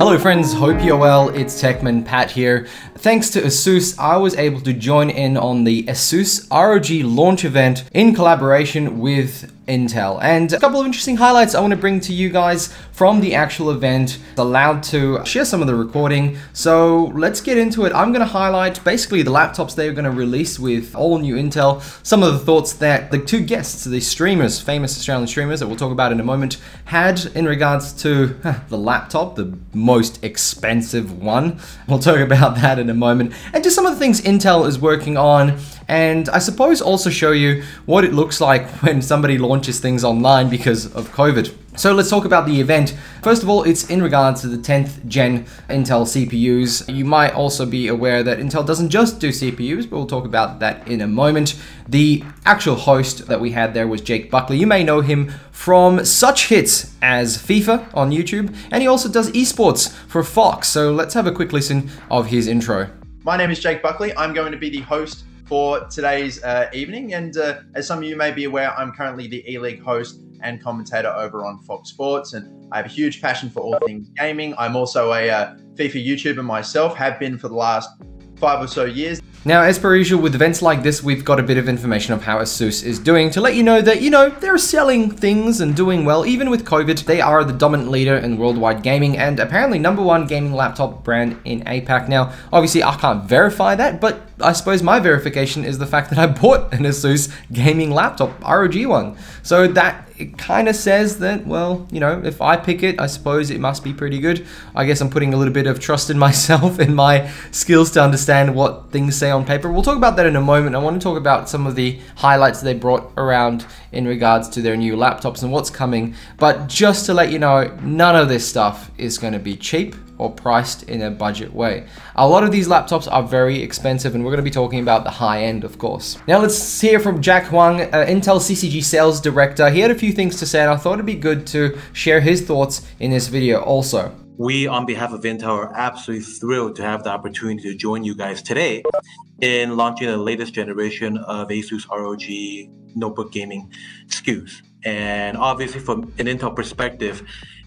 Hello friends, hope you're well. It's Techman Pat here. Thanks to ASUS, I was able to join in on the ASUS ROG launch event in collaboration with Intel. And a couple of interesting highlights I want to bring to you guys from the actual event. Allowed to share some of the recording, so let's get into it. I'm going to highlight basically the laptops they're going to release with all new Intel, some of the thoughts that the two guests, the streamers, famous Australian streamers that we'll talk about in a moment, had in regards to the laptop, the most expensive one. We'll talk about that in a moment, and just some of the things Intel is working on, and I suppose also show you what it looks like when somebody launches things online because of COVID. So let's talk about the event. First of all, it's in regards to the 10th gen Intel CPUs. You might also be aware that Intel doesn't just do CPUs, but we'll talk about that in a moment. The actual host that we had there was Jake Buckley. You may know him from such hits as FIFA on YouTube, and he also does esports for Fox. So let's have a quick listen of his intro. My name is Jake Buckley. I'm going to be the host for today's evening, and as some of you may be aware, I'm currently the E-League host and commentator over on Fox Sports, and I have a huge passion for all things gaming. I'm also a FIFA YouTuber myself, have been for the last 5 or so years. Now, as per usual with events like this, we've got a bit of information of how ASUS is doing to let you know that, they're selling things and doing well. Even with COVID, they are the dominant leader in worldwide gaming and apparently #1 gaming laptop brand in APAC. Now, obviously I can't verify that, but I suppose my verification is the fact that I bought an ASUS gaming laptop, ROG one. So that it kind of says that, well, if I pick it, I suppose it must be pretty good. I guess I'm putting a little bit of trust in myself and my skills to understand what things say on paper. We'll talk about that in a moment. I want to talk about some of the highlights they brought around in regards to their new laptops and what's coming. But just to let you know, none of this stuff is going to be cheap or priced in a budget way. A lot of these laptops are very expensive, and we're going to be talking about the high end, of course. Now let's hear from Jack Huang, Intel CCG sales director. He had a few things to say, and I thought it'd be good to share his thoughts in this video also. We, on behalf of Intel, are absolutely thrilled to have the opportunity to join you guys today in launching the latest generation of ASUS ROG notebook gaming SKUs. And obviously, from an Intel perspective,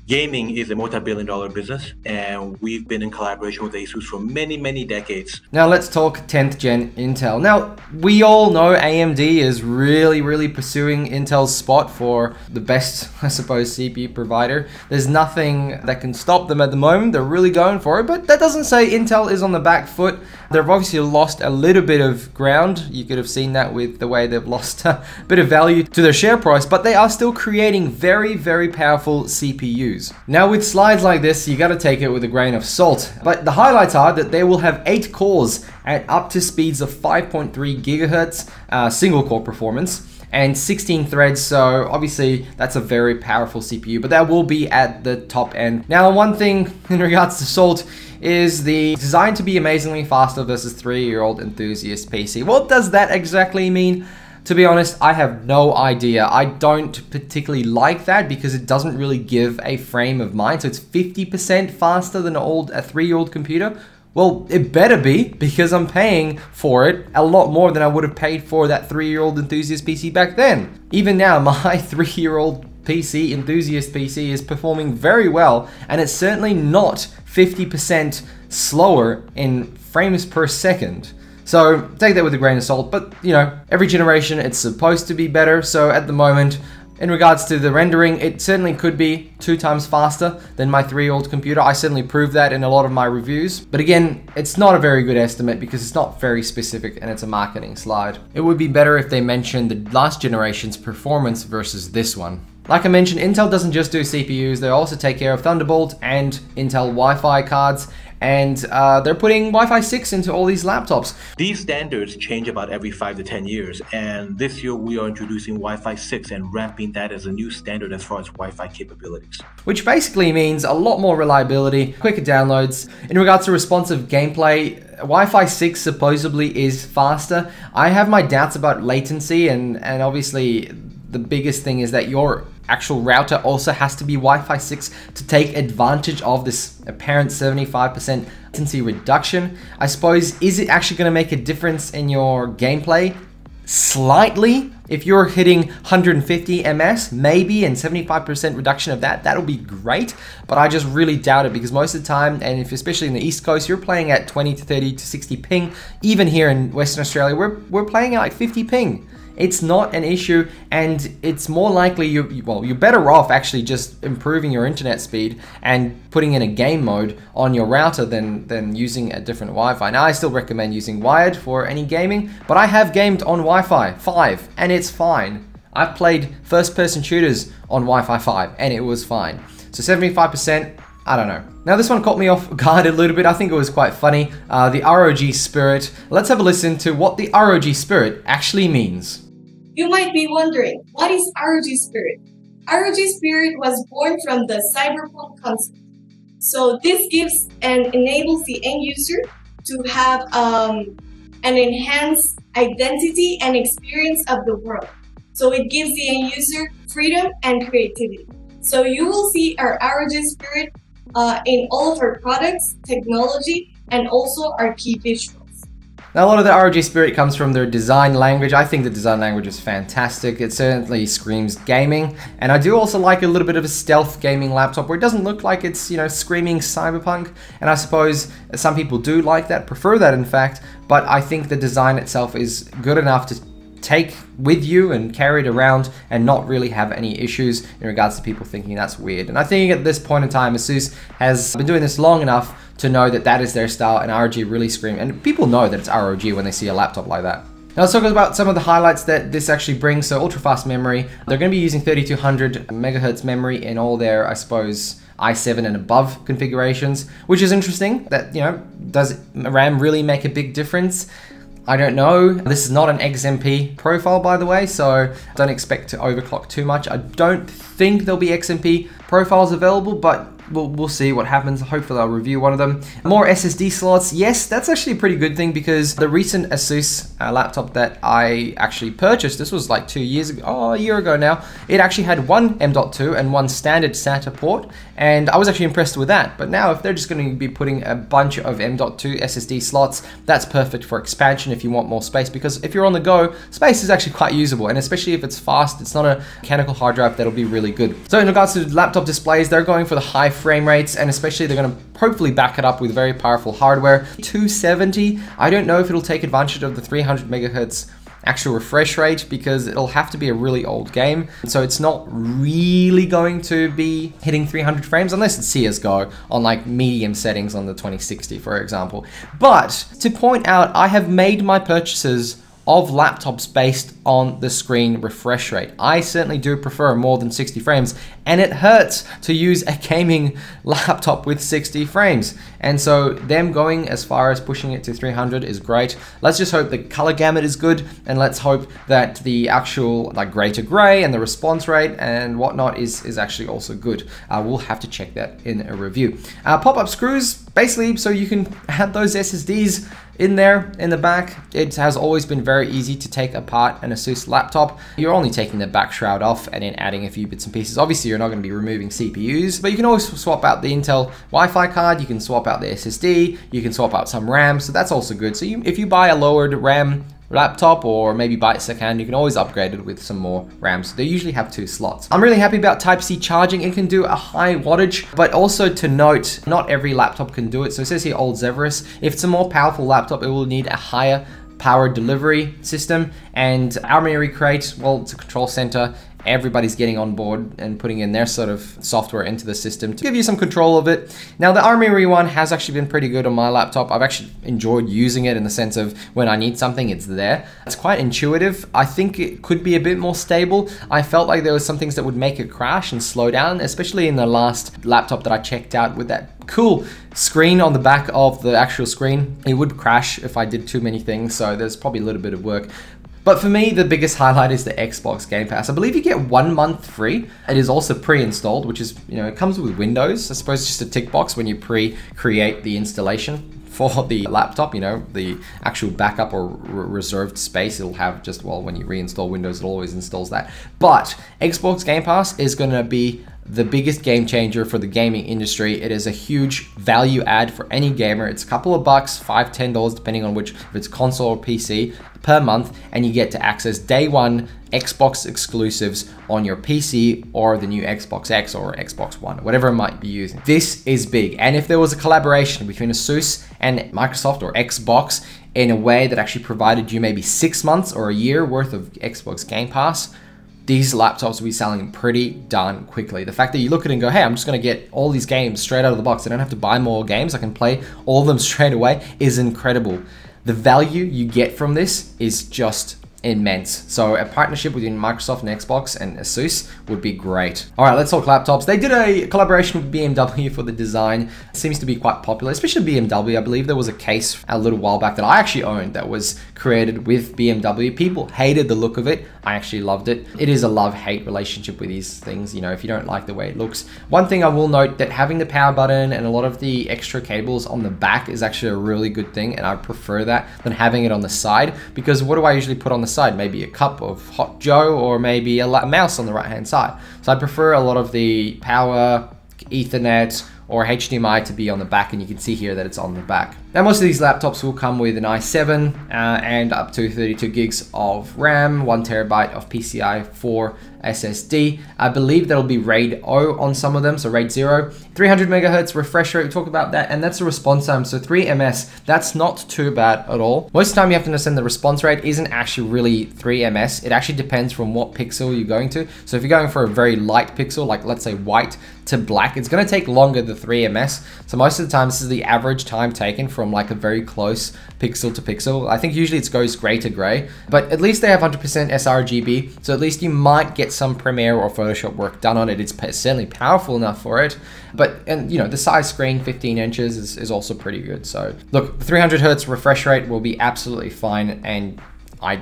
gaming is a multi-billion-dollar business, and we've been in collaboration with ASUS for many, many decades. Now let's talk 10th gen Intel. Now, we all know AMD is really pursuing Intel's spot for the best, I suppose, CPU provider. There's nothing that can stop them at the moment. They're really going for it, but that doesn't say Intel is on the back foot. They've obviously lost a little bit of ground. You could have seen that with the way they've lost a bit of value to their share price, but they are still creating very powerful CPUs. Now with slides like this, you gotta take it with a grain of salt. But the highlights are that they will have 8 cores at up to speeds of 5.3 gigahertz, single core performance, and 16 threads, so obviously that's a very powerful CPU, but that will be at the top end. Now, one thing in regards to salt is the design to be amazingly faster versus 3-year-old enthusiast PC. What does that exactly mean? To be honest, I have no idea. I don't particularly like that because it doesn't really give a frame of mind. So it's 50% faster than a 3-year-old computer. Well, it better be, because I'm paying for it a lot more than I would have paid for that 3-year-old enthusiast PC back then. Even now, my 3-year-old PC, enthusiast PC, is performing very well, and it's certainly not 50% slower in frames per second. So take that with a grain of salt, but every generation it's supposed to be better. So at the moment, in regards to the rendering, it certainly could be 2 times faster than my 3-year-old computer. I certainly proved that in a lot of my reviews. But again, it's not a very good estimate because it's not very specific and it's a marketing slide. It would be better if they mentioned the last generation's performance versus this one. Like I mentioned, Intel doesn't just do CPUs, they also take care of Thunderbolt and Intel Wi-Fi cards, and they're putting Wi-Fi 6 into all these laptops. These standards change about every 5 to 10 years, and this year we are introducing Wi-Fi 6 and ramping that as a new standard as far as Wi-Fi capabilities. Which basically means a lot more reliability, quicker downloads. In regards to responsive gameplay, Wi-Fi 6 supposedly is faster. I have my doubts about latency, and obviously the biggest thing is that your actual router also has to be Wi-Fi 6 to take advantage of this apparent 75% latency reduction. I suppose, is it actually going to make a difference in your gameplay? slightly. If you're hitting 150 ms, maybe, and 75% reduction of that, that'll be great. But I just really doubt it, because most of the time, and if especially in the East Coast, you're playing at 20 to 30 to 60 ping. Even here in Western Australia, we're playing at like 50 ping. It's not an issue, and it's more likely you're better off actually just improving your internet speed and putting in a game mode on your router than using a different Wi-Fi. Now, I still recommend using wired for any gaming, but I have gamed on Wi-Fi 5 and it's fine. I've played first-person shooters on Wi-Fi 5 and it was fine. So 75%, I don't know. Now, this one caught me off guard a little bit. I think it was quite funny. The ROG Spirit. Let's have a listen to what the ROG Spirit actually means. You might be wondering, what is ROG Spirit? ROG Spirit was born from the cyberpunk concept. So this gives and enables the end user to have an enhanced identity and experience of the world. So it gives the end user freedom and creativity. So you will see our ROG Spirit in all of our products, technology, and also our key visuals. Now, a lot of the ROG Spirit comes from their design language. I think the design language is fantastic. It certainly screams gaming. And I do also like a little bit of a stealth gaming laptop where it doesn't look like it's, you know, screaming cyberpunk. And I suppose some people do like that, prefer that in fact. But I think the design itself is good enough to take with you and carry it around and not really have any issues in regards to people thinking that's weird. And I think at this point in time, ASUS has been doing this long enough to know that that is their style, and ROG really scream. And people know that it's ROG when they see a laptop like that. Now let's talk about some of the highlights that this actually brings. So ultra fast memory. They're going to be using 3200 megahertz memory in all their, I suppose, i7 and above configurations, which is interesting. That, you know, does RAM really make a big difference? I don't know. This is not an XMP profile, by the way, so don't expect to overclock too much. I don't think there'll be XMP profiles available, but we'll see what happens. Hopefully I'll review one of them. More SSD slots. Yes, that's actually a pretty good thing, because the recent ASUS laptop that I actually purchased, this was like 2 years ago, a year ago now, it actually had one M.2 and one standard SATA port, and I was actually impressed with that. But now if they're just going to be putting a bunch of M.2 SSD slots, that's perfect for expansion if you want more space, because if you're on the go, space is actually quite usable, and especially if it's fast, it's not a mechanical hard drive, that'll be really good. So in regards to laptop displays, they're going for the high frame rates, and especially they're going to hopefully back it up with very powerful hardware. 270, I don't know if it'll take advantage of the 300 megahertz actual refresh rate, because it'll have to be a really old game, so it's not really going to be hitting 300 frames unless it's CSGO on like medium settings on the 2060, for example. But to point out, I have made my purchases of laptops based on the screen refresh rate. I certainly do prefer more than 60 frames, and it hurts to use a gaming laptop with 60 frames. And so them going as far as pushing it to 300 is great. Let's just hope the color gamut is good, and let's hope that the actual like gray to gray and the response rate and whatnot is actually also good. We'll have to check that in a review. Pop-up screws, basically so you can add those SSDs in there in the back. It has always been very easy to take apart an ASUS laptop. You're only taking the back shroud off and then adding a few bits and pieces. Obviously you're not going to be removing CPUs, but you can always swap out the Intel Wi-Fi card, you can swap out the SSD, you can swap out some RAM, so that's also good. So if you buy a lowered RAM laptop, or maybe buy it secondhand, you can always upgrade it with some more RAM. So they usually have 2 slots. I'm really happy about Type-C charging. It can do a high wattage, but also to note, not every laptop can do it. So it says here Old Zephyrus. If it's a more powerful laptop, it will need a higher power delivery system. And Armoury Recreate, well, it's a control center. Everybody's getting on board and putting in their sort of software into the system to give you some control of it. Now, the Armoury one has actually been pretty good on my laptop. I've actually enjoyed using it in the sense of when I need something, it's there. It's quite intuitive. I think it could be a bit more stable. I felt like there was some things that would make it crash and slow down, especially in the last laptop that I checked out with that cool screen on the back of the actual screen. It would crash if I did too many things, so there's probably a little bit of work. But for me, the biggest highlight is the Xbox Game Pass. I believe you get 1 month free. It is also pre-installed, which is, you know, it comes with Windows. I suppose just a tick box when you pre-create the installation for the laptop, you know, the actual backup or reserved space it'll have just, well, when you reinstall Windows, it always installs that. But Xbox Game Pass is gonna be the biggest game changer for the gaming industry. It is a huge value add for any gamer. It's a couple of bucks, $5, $10, depending on if it's console or PC per month, and you get to access day one Xbox exclusives on your PC or the new Xbox X or Xbox One, whatever it might be using. This is big. And if there was a collaboration between ASUS and Microsoft or Xbox in a way that actually provided you maybe 6 months or a year worth of Xbox Game Pass, these laptops will be selling pretty darn quickly. The fact that you look at it and go, hey, I'm just gonna get all these games straight out of the box. I don't have to buy more games. I can play all of them straight away is incredible. The value you get from this is just immense. So a partnership between Microsoft and Xbox and ASUS would be great. All right, let's talk laptops. They did a collaboration with BMW for the design. It seems to be quite popular, especially BMW. I believe there was a case a little while back that I actually owned that was created with BMW. People hated the look of it. I actually loved it. It is a love-hate relationship with these things, you know, if you don't like the way it looks. One thing I will note that having the power button and a lot of the extra cables on the back is actually a really good thing, and I prefer that than having it on the side, because what do I usually put on the side? Maybe a cup of hot Joe or maybe a mouse on the right hand side. So I prefer a lot of the power, Ethernet, or HDMI to be on the back, and you can see here that it's on the back. Now most of these laptops will come with an i7 and up to 32 gigs of RAM, 1 terabyte of PCI 4 SSD. I believe that'll be RAID 0 on some of them, so RAID 0. 300 megahertz refresh rate, we talked about that, and that's the response time, so 3 ms, that's not too bad at all. Most of the time you have to understand the response rate isn't actually really 3 ms, it actually depends from what pixel you're going to. So if you're going for a very light pixel, like let's say white to black, it's gonna take longer than 3 ms. So most of the time this is the average time taken from like a very close pixel to pixel. I think usually it goes gray to gray, but at least they have 100% sRGB, so at least you might get some Premiere or Photoshop work done on it. It's certainly powerful enough for it. But, and you know, the size screen, 15 inches is also pretty good. So look, the 300 hertz refresh rate will be absolutely fine, and I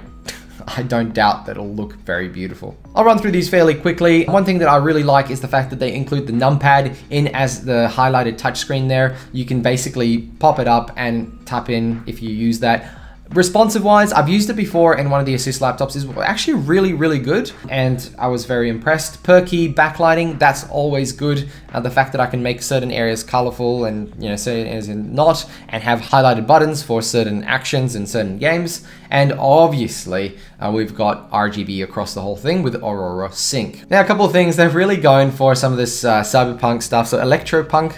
don't doubt that it'll look very beautiful. I'll run through these fairly quickly. One thing that I really like is the fact that they include the numpad in as the highlighted touchscreen there. You can basically pop it up and tap in if you use that. Responsive wise, I've used it before in one of the ASUS laptops. It's actually really good, and I was very impressed. Per key backlighting, that's always good. The fact that I can make certain areas colorful and, you know, certain areas not, and have highlighted buttons for certain actions in certain games. And obviously, we've got RGB across the whole thing with Aurora Sync. Now, a couple of things, they're really going for some of this cyberpunk stuff. So Electropunk,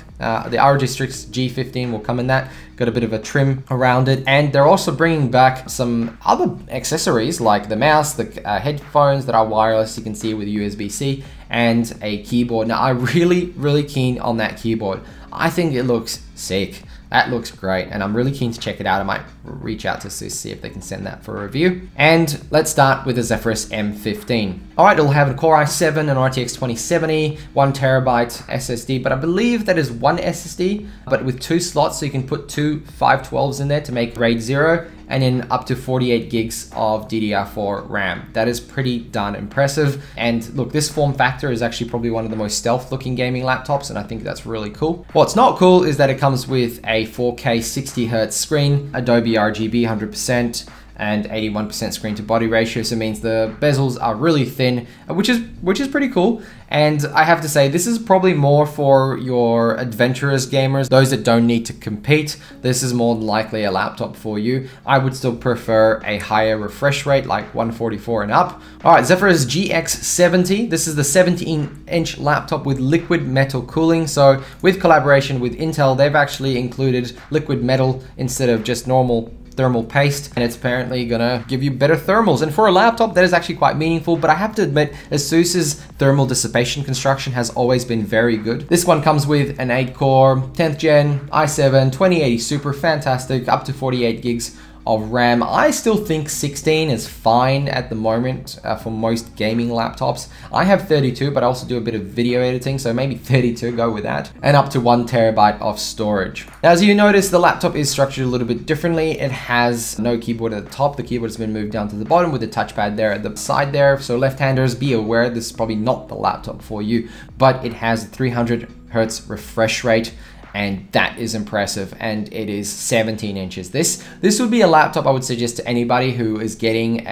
the ROG Strix G15 will come in that. Got a bit of a trim around it, and they're also bringing back some other accessories like the mouse, the headphones that are wireless, you can see with USB-C, and a keyboard. Now I'm really keen on that keyboard. I think it looks sick. That looks great, and I'm really keen to check it out. I might reach out to ASUS, see if they can send that for a review. And let's start with the Zephyrus M15. All right, it'll have a Core i7 and RTX 2070, 1 terabyte SSD, but I believe that is one SSD, but with 2 slots, so you can put 2 512s in there to make RAID 0, and then up to 48 gigs of DDR4 RAM. That is pretty darn impressive. And look, this form factor is actually probably one of the most stealth looking gaming laptops, and I think that's really cool. What's not cool is that it comes with a 4K 60Hz screen, Adobe RGB 100%, and 81% screen to body ratio, so it means the bezels are really thin, which is pretty cool. And I have to say, this is probably more for your adventurous gamers, those that don't need to compete. This is more than likely a laptop for you. I would still prefer a higher refresh rate, like 144 and up. All right, Zephyrus GX70. This is the 17-inch laptop with liquid metal cooling. So with collaboration with Intel, they've actually included liquid metal instead of just normal thermal paste, and it's apparently gonna give you better thermals. And for a laptop, that is actually quite meaningful, but I have to admit, ASUS's thermal dissipation construction has always been very good. This one comes with an 8-core, 10th gen, i7, 2080 Super, fantastic, up to 48 gigs of RAM. I still think 16 is fine at the moment for most gaming laptops. I have 32, but I also do a bit of video editing, so maybe 32, go with that. And up to 1 terabyte of storage. Now, as you notice, the laptop is structured a little bit differently. It has no keyboard at the top. The keyboard has been moved down to the bottom with the touchpad there at the side there. So left-handers, be aware, this is probably not the laptop for you, but it has a 300 Hz refresh rate. and that is impressive, and it is 17 inches. This would be a laptop I would suggest to anybody who is getting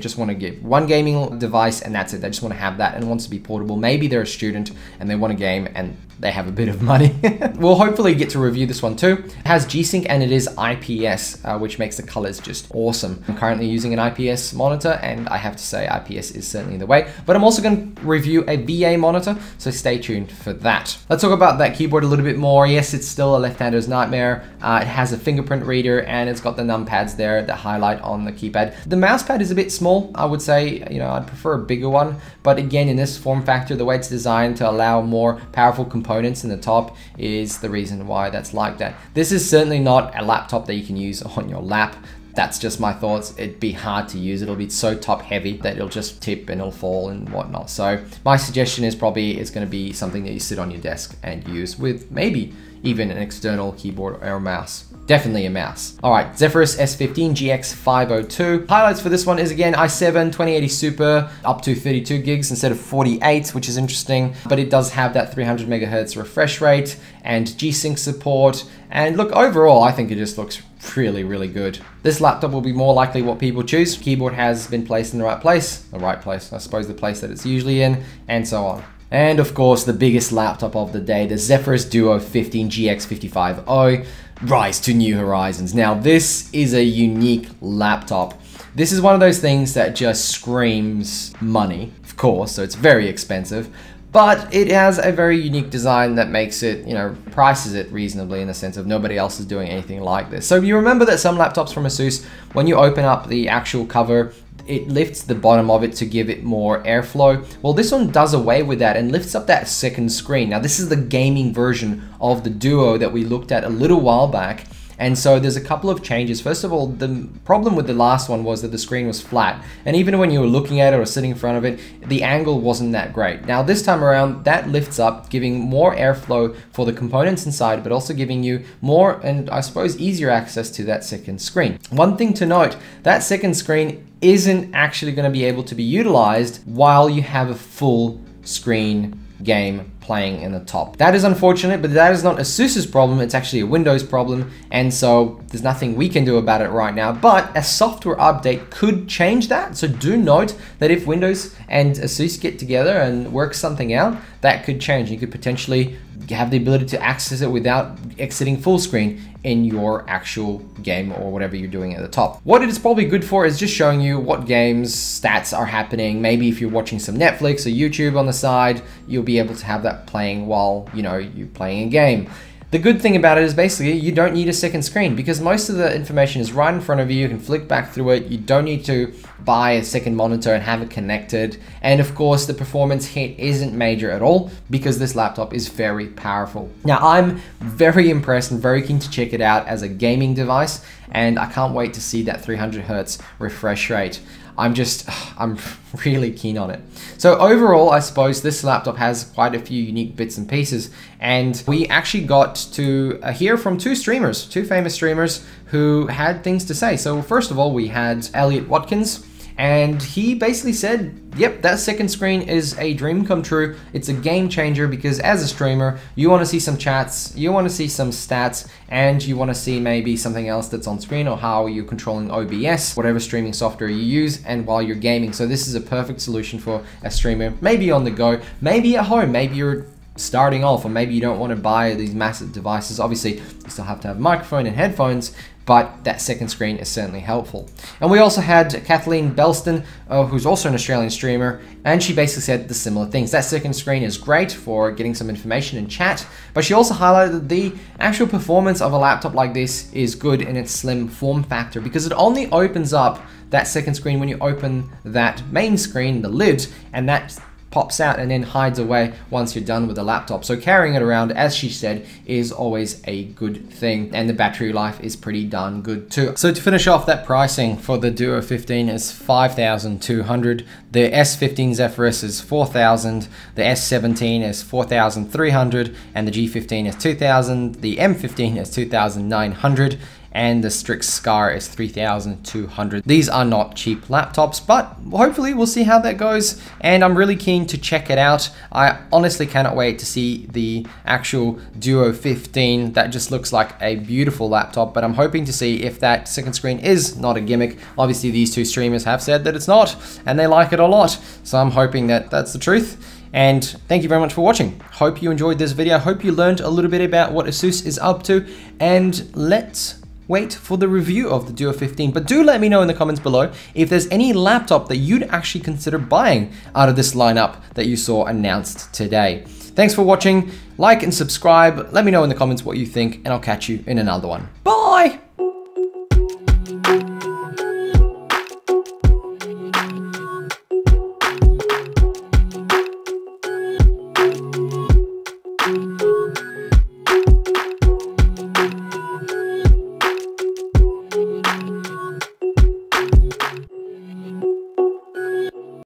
just want to get one gaming device and that's it. They just want to have that and wants to be portable. Maybe they're a student and they want a game and they have a bit of money. We'll hopefully get to review this one too. It has G-Sync and it is IPS, which makes the colors just awesome. I'm currently using an IPS monitor and I have to say IPS is certainly the way, but I'm also going to review a VA monitor, so stay tuned for that. Let's talk about that keyboard a little bit more. Yes, it's still a left-hander's nightmare. It has a fingerprint reader and it's got the numpads there that highlight on the keypad. The mouse pad is a bit small, I would say. I'd prefer a bigger one, but again, in this form factor, the way it's designed to allow more powerful components in the top is the reason why that's like that. This is certainly not a laptop that you can use on your lap. That's just my thoughts. It'd be hard to use. It'll be so top heavy that it'll just tip and it'll fall and whatnot. So my suggestion is probably it's going to be something that you sit on your desk and use with maybe even an external keyboard or a mouse. Definitely a mouse. All right, Zephyrus S15 GX 502. Highlights for this one is again i7 2080 Super, up to 32 gigs instead of 48, which is interesting, but it does have that 300 megahertz refresh rate and G-Sync support. And look, overall, I think it just looks really, really good. This laptop will be more likely what people choose. Keyboard has been placed in the right place, I suppose the place that it's usually in, and so on. And of course, the biggest laptop of the day, the Zephyrus Duo 15 GX 550. Rise to new horizons. Now, this is a unique laptop. This is one of those things that just screams money, of course, so it's very expensive, but it has a very unique design that makes it, prices it reasonably in the sense of nobody else is doing anything like this. So you remember that some laptops from ASUS, when you open up the actual cover, it lifts the bottom of it to give it more airflow. Well, this one does away with that and lifts up that second screen. Now, this is the gaming version of the Duo that we looked at a little while back. And so there's a couple of changes. First of all, the problem with the last one was that the screen was flat. And even when you were looking at it or sitting in front of it, the angle wasn't that great. Now this time around, that lifts up, giving more airflow for the components inside, but also giving you more and I suppose easier access to that second screen. One thing to note, that second screen isn't actually going to be able to be utilized while you have a full screen game playing in the top. That is unfortunate, but that is not ASUS's problem, it's actually a Windows problem, and so there's nothing we can do about it right now, but a software update could change that. So do note that if Windows and ASUS get together and work something out, that could change. You could potentially have the ability to access it without exiting full screen in your actual game or whatever you're doing at the top. What it is probably good for is just showing you what games, stats are happening. Maybe if you're watching some Netflix or YouTube on the side, you'll be able to have that playing while, you're playing a game. The good thing about it is basically you don't need a second screen because most of the information is right in front of you. You can flick back through it. You don't need to buy a second monitor and have it connected. And of course, the performance hit isn't major at all because this laptop is very powerful. Now, I'm very impressed and very keen to check it out as a gaming device, and I can't wait to see that 300 Hertz refresh rate. I'm really keen on it. So overall, I suppose this laptop has quite a few unique bits and pieces, and we actually got to hear from two famous streamers who had things to say. So first of all, we had Elliot Watkins, and he basically said, yep, that second screen is a dream come true. It's a game changer because as a streamer, you want to see some chats, you want to see some stats, and you want to see maybe something else that's on screen or how you're controlling OBS, whatever streaming software you use, and while you're gaming. So this is a perfect solution for a streamer, maybe on the go, maybe at home, maybe you're starting off, or maybe you don't want to buy these massive devices. Obviously, you still have to have a microphone and headphones, but that second screen is certainly helpful. And we also had Kathleen Belston, who's also an Australian streamer, and she basically said the similar things. That second screen is great for getting some information and chat, but she also highlighted that the actual performance of a laptop like this is good in its slim form factor because it only opens up that second screen when you open that main screen, the lid, and that pops out and then hides away once you're done with the laptop. So carrying it around, as she said, is always a good thing, and the battery life is pretty darn good too. So to finish off, that pricing for the Duo 15 is $5,200. The S15 Zephyrus is $4,000. The S17 is $4,300, and the G15 is $2,000. The M15 is $2,900. and the Strix Scar is 3,200. These are not cheap laptops, but hopefully we'll see how that goes, and I'm really keen to check it out. I honestly cannot wait to see the actual Duo 15. That just looks like a beautiful laptop, but I'm hoping to see if that second screen is not a gimmick. Obviously these two streamers have said that it's not, and they like it a lot, so I'm hoping that that's the truth. And thank you very much for watching. Hope you enjoyed this video. Hope you learned a little bit about what ASUS is up to, and let's wait for the review of the Duo 15. But do let me know in the comments below if there's any laptop that you'd actually consider buying out of this lineup that you saw announced today. Thanks for watching. Like and subscribe. Let me know in the comments what you think, and I'll catch you in another one. Bye!